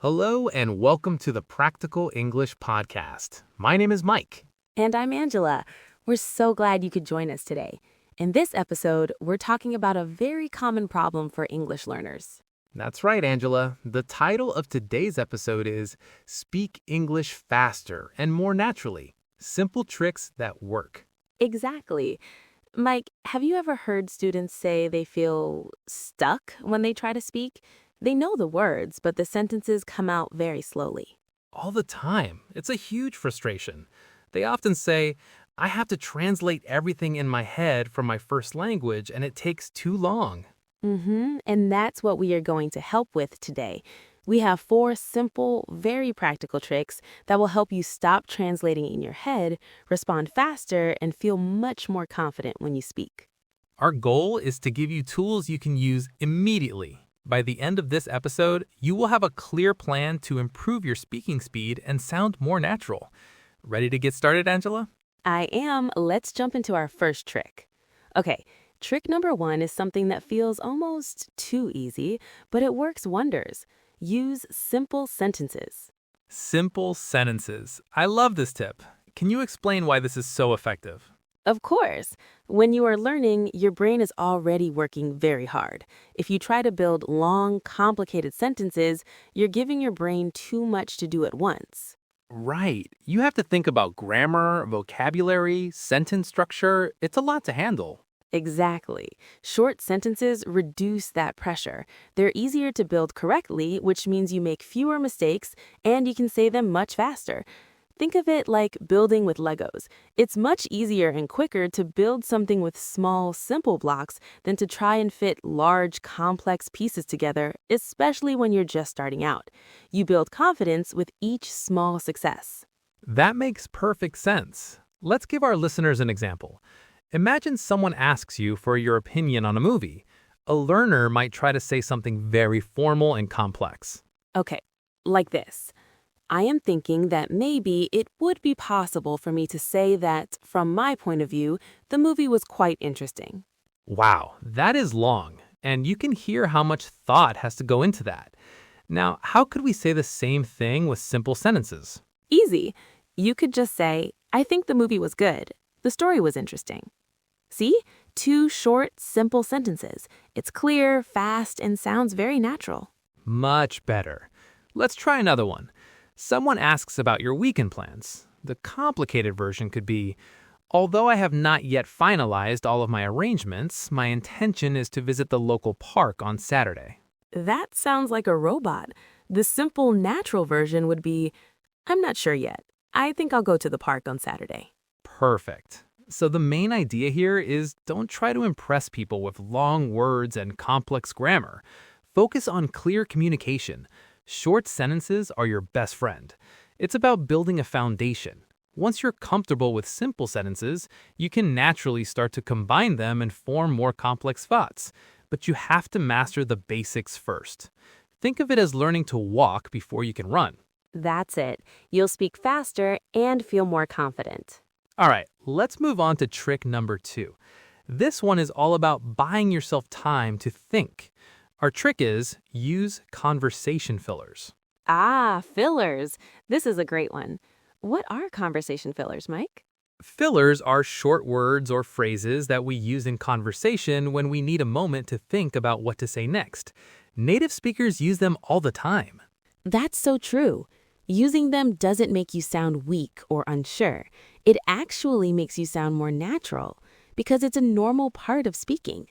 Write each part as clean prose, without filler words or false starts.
Hello and welcome to the Practical English Podcast. My name is Mike. And I'm Angela. We're so glad you could join us today. In this episode, we're talking about a very common problem for English learners. That's right, Angela. The title of today's episode is Speak English Faster and More Naturally. Simple Tricks That Work. Exactly. Mike, have you ever heard students say they feel stuck when they try to speak? They know the words, but the sentences come out very slowly. All the time. It's a huge frustration. They often say, I have to translate everything in my head from my first language and it takes too long. And that's what we are going to help with today. We have 4 simple, very practical tricks that will help you stop translating in your head, respond faster, and feel much more confident when you speak. Our goal is to give you tools you can use immediately. By the end of this episode, you will have a clear plan to improve your speaking speed and sound more natural. Ready to get started, Angela? I am. Let's jump into our first trick. Okay, trick number 1 is something that feels almost too easy, but it works wonders. Use simple sentences. Simple sentences. I love this tip. Can you explain why this is so effective? Of course, when you are learning, your brain is already working very hard. If you try to build long, complicated sentences, you're giving your brain too much to do at once. Right. You have to think about grammar, vocabulary, sentence structure. It's a lot to handle. Exactly. Short sentences reduce that pressure. They're easier to build correctly, which means you make fewer mistakes and you can say them much faster. Think of it like building with Legos. It's much easier and quicker to build something with small, simple blocks than to try and fit large, complex pieces together, especially when you're just starting out. You build confidence with each small success. That makes perfect sense. Let's give our listeners an example. Imagine someone asks you for your opinion on a movie. A learner might try to say something very formal and complex. Okay, like this. I am thinking that maybe it would be possible for me to say that, from my point of view, the movie was quite interesting. Wow, that is long, and you can hear how much thought has to go into that. Now, how could we say the same thing with simple sentences? Easy. You could just say, I think the movie was good. The story was interesting. See? 2 short, simple sentences. It's clear, fast, and sounds very natural. Much better. Let's try another one. Someone asks about your weekend plans. The complicated version could be, although I have not yet finalized all of my arrangements, my intention is to visit the local park on Saturday. That sounds like a robot. The simple, natural version would be, I'm not sure yet. I think I'll go to the park on Saturday. Perfect. So the main idea here is don't try to impress people with long words and complex grammar. Focus on clear communication. Short sentences are your best friend. It's about building a foundation. Once you're comfortable with simple sentences, you can naturally start to combine them and form more complex thoughts. But you have to master the basics first. Think of it as learning to walk before you can run. That's it. You'll speak faster and feel more confident. All right, let's move on to trick number 2. This one is all about buying yourself time to think. Our trick is use conversation fillers. Ah, fillers. This is a great one. What are conversation fillers, Mike? Fillers are short words or phrases that we use in conversation when we need a moment to think about what to say next. Native speakers use them all the time. That's so true. Using them doesn't make you sound weak or unsure. It actually makes you sound more natural because it's a normal part of speaking.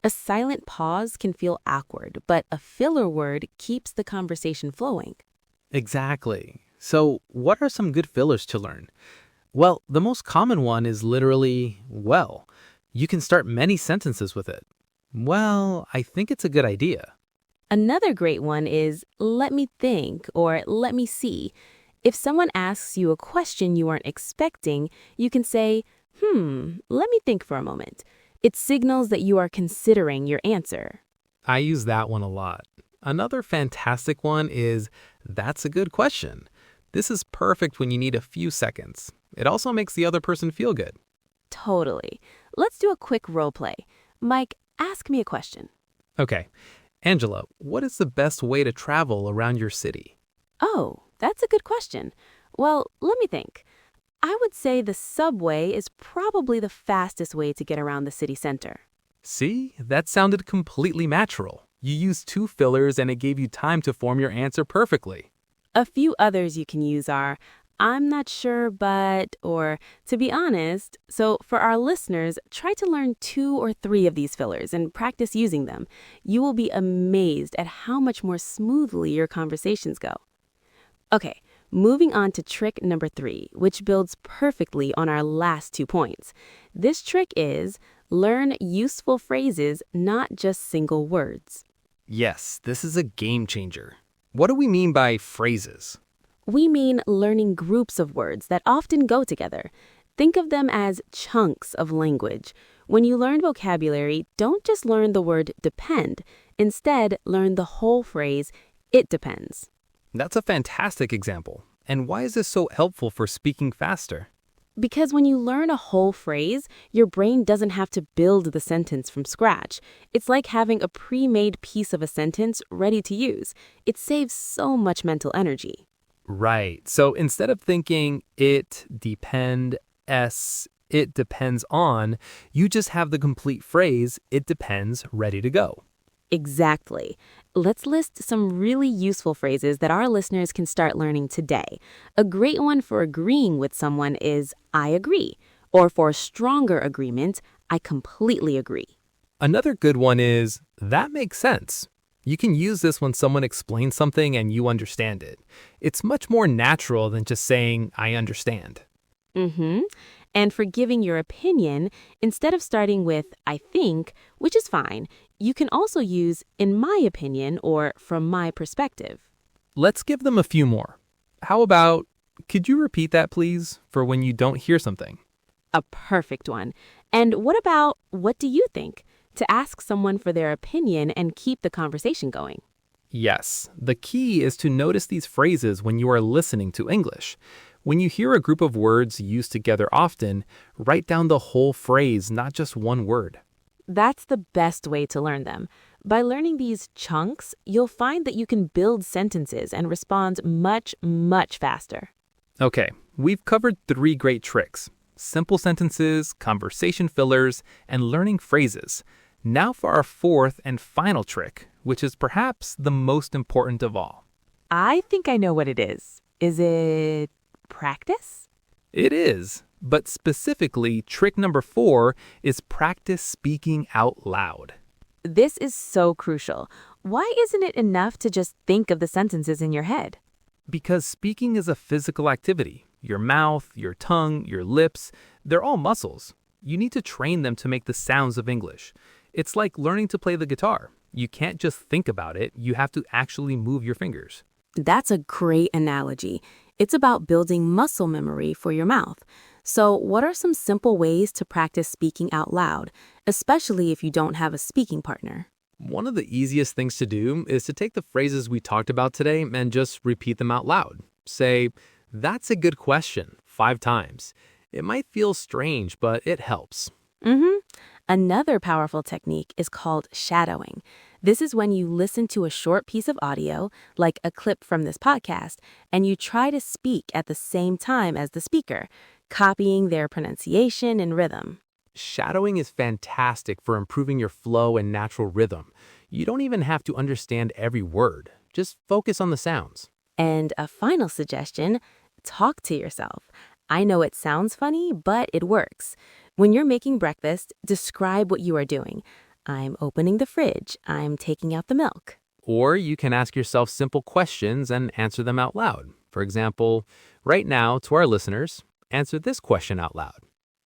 A silent pause can feel awkward, but a filler word keeps the conversation flowing. Exactly. So, what are some good fillers to learn? Well, the most common one is literally, well. You can start many sentences with it. Well, I think it's a good idea. Another great one is let me think or let me see. If someone asks you a question you aren't expecting, you can say, let me think for a moment. It signals that you are considering your answer. I use that one a lot. Another fantastic one is, that's a good question. This is perfect when you need a few seconds. It also makes the other person feel good. Totally. Let's do a quick role play. Mike, ask me a question. Okay. Angela, what is the best way to travel around your city? Oh, that's a good question. Well, let me think. I would say the subway is probably the fastest way to get around the city center. See, that sounded completely natural. You used two fillers and it gave you time to form your answer perfectly. A few others you can use are I'm not sure, but, or to be honest. So, for our listeners, try to learn 2 or 3 of these fillers and practice using them. You will be amazed at how much more smoothly your conversations go. Okay, moving on to trick number 3, which builds perfectly on our last 2 points. This trick is learn useful phrases, not just single words. Yes, this is a game changer. What do we mean by phrases? We mean learning groups of words that often go together. Think of them as chunks of language. When you learn vocabulary, don't just learn the word depend. Instead, learn the whole phrase, it depends. That's a fantastic example. And why is this so helpful for speaking faster? Because when you learn a whole phrase, your brain doesn't have to build the sentence from scratch. It's like having a pre-made piece of a sentence ready to use. It saves so much mental energy. Right. So instead of thinking it depends on, you just have the complete phrase, it depends, ready to go. Exactly. Let's list some really useful phrases that our listeners can start learning today. A great one for agreeing with someone is I agree, or for a stronger agreement, I completely agree. Another good one is that makes sense. You can use this when someone explains something and you understand it. It's much more natural than just saying I understand. Mm-hmm. And for giving your opinion, instead of starting with I think, which is fine, you can also use in my opinion or from my perspective. Let's give them a few more. How about, could you repeat that please, for when you don't hear something? A perfect one. And what about what do you think? To ask someone for their opinion and keep the conversation going. Yes, the key is to notice these phrases when you are listening to English. When you hear a group of words used together often, write down the whole phrase, not just one word. That's the best way to learn them. By learning these chunks, you'll find that you can build sentences and respond much, much faster. Okay, we've covered 3 great tricks: simple sentences, conversation fillers, and learning phrases. Now for our 4th and final trick, which is perhaps the most important of all. I think I know what it is. Is it practice? It is, but specifically, trick number 4 is practice speaking out loud. This is so crucial. Why isn't it enough to just think of the sentences in your head? Because speaking is a physical activity. Your mouth, your tongue, your lips, they're all muscles. You need to train them to make the sounds of English. It's like learning to play the guitar. You can't just think about it, you have to actually move your fingers. That's a great analogy. It's about building muscle memory for your mouth. So, what are some simple ways to practice speaking out loud, especially if you don't have a speaking partner? One of the easiest things to do is to take the phrases we talked about today and just repeat them out loud. Say, that's a good question, 5 times. It might feel strange, but it helps. Mm-hmm. Another powerful technique is called shadowing. This is when you listen to a short piece of audio, like a clip from this podcast, and you try to speak at the same time as the speaker, copying their pronunciation and rhythm. Shadowing is fantastic for improving your flow and natural rhythm. You don't even have to understand every word. Just focus on the sounds. And a final suggestion, talk to yourself. I know it sounds funny, but it works. When you're making breakfast, describe what you are doing. I'm opening the fridge. I'm taking out the milk. Or you can ask yourself simple questions and answer them out loud. For example, right now, to our listeners, answer this question out loud.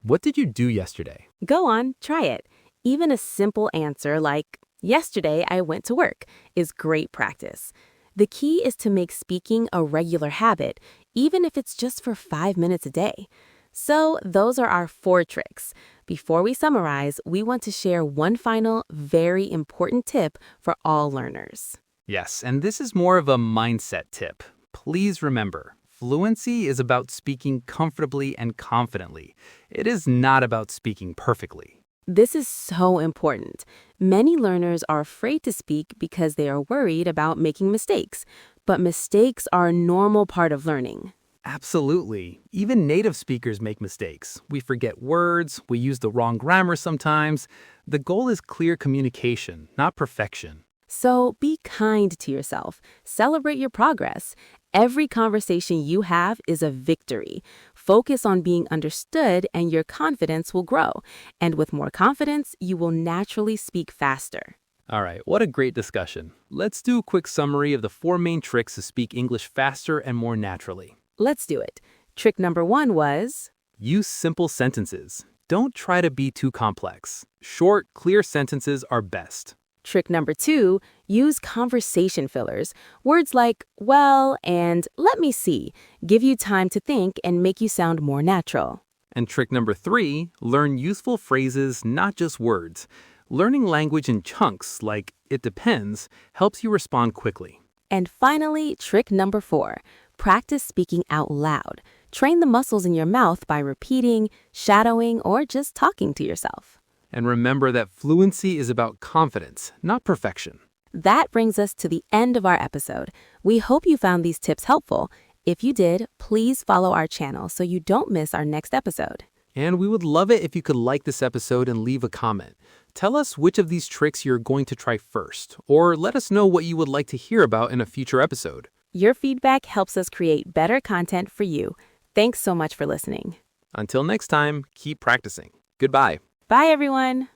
What did you do yesterday? Go on, try it. Even a simple answer like, yesterday I went to work, is great practice. The key is to make speaking a regular habit, even if it's just for 5 minutes a day. So those are our 4 tricks. Before we summarize, we want to share one final, very important tip for all learners. Yes, and this is more of a mindset tip. Please remember, fluency is about speaking comfortably and confidently. It is not about speaking perfectly. This is so important. Many learners are afraid to speak because they are worried about making mistakes. but mistakes are a normal part of learning. Absolutely. Even native speakers make mistakes. We forget words, we use the wrong grammar sometimes. The goal is clear communication, not perfection. So be kind to yourself. Celebrate your progress. Every conversation you have is a victory. Focus on being understood and your confidence will grow. And with more confidence, you will naturally speak faster. All right, what a great discussion. Let's do a quick summary of the 4 main tricks to speak English faster and more naturally. Let's do it. Trick number 1 was Use simple sentences. Don't try to be too complex. Short, clear sentences are best. trick number 2, use conversation fillers. Words like well and let me see give you time to think and make you sound more natural. And trick number 3, learn useful phrases, not just words. Learning language in chunks, like it depends, helps you respond quickly. And finally, trick number 4, practice speaking out loud. Train the muscles in your mouth by repeating, shadowing, or just talking to yourself. And remember that fluency is about confidence, not perfection. That brings us to the end of our episode. We hope you found these tips helpful. If you did, please follow our channel so you don't miss our next episode. And we would love it if you could like this episode and leave a comment. Tell us which of these tricks you're going to try first, or let us know what you would like to hear about in a future episode. Your feedback helps us create better content for you. Thanks so much for listening. Until next time, keep practicing. Goodbye. Bye, everyone.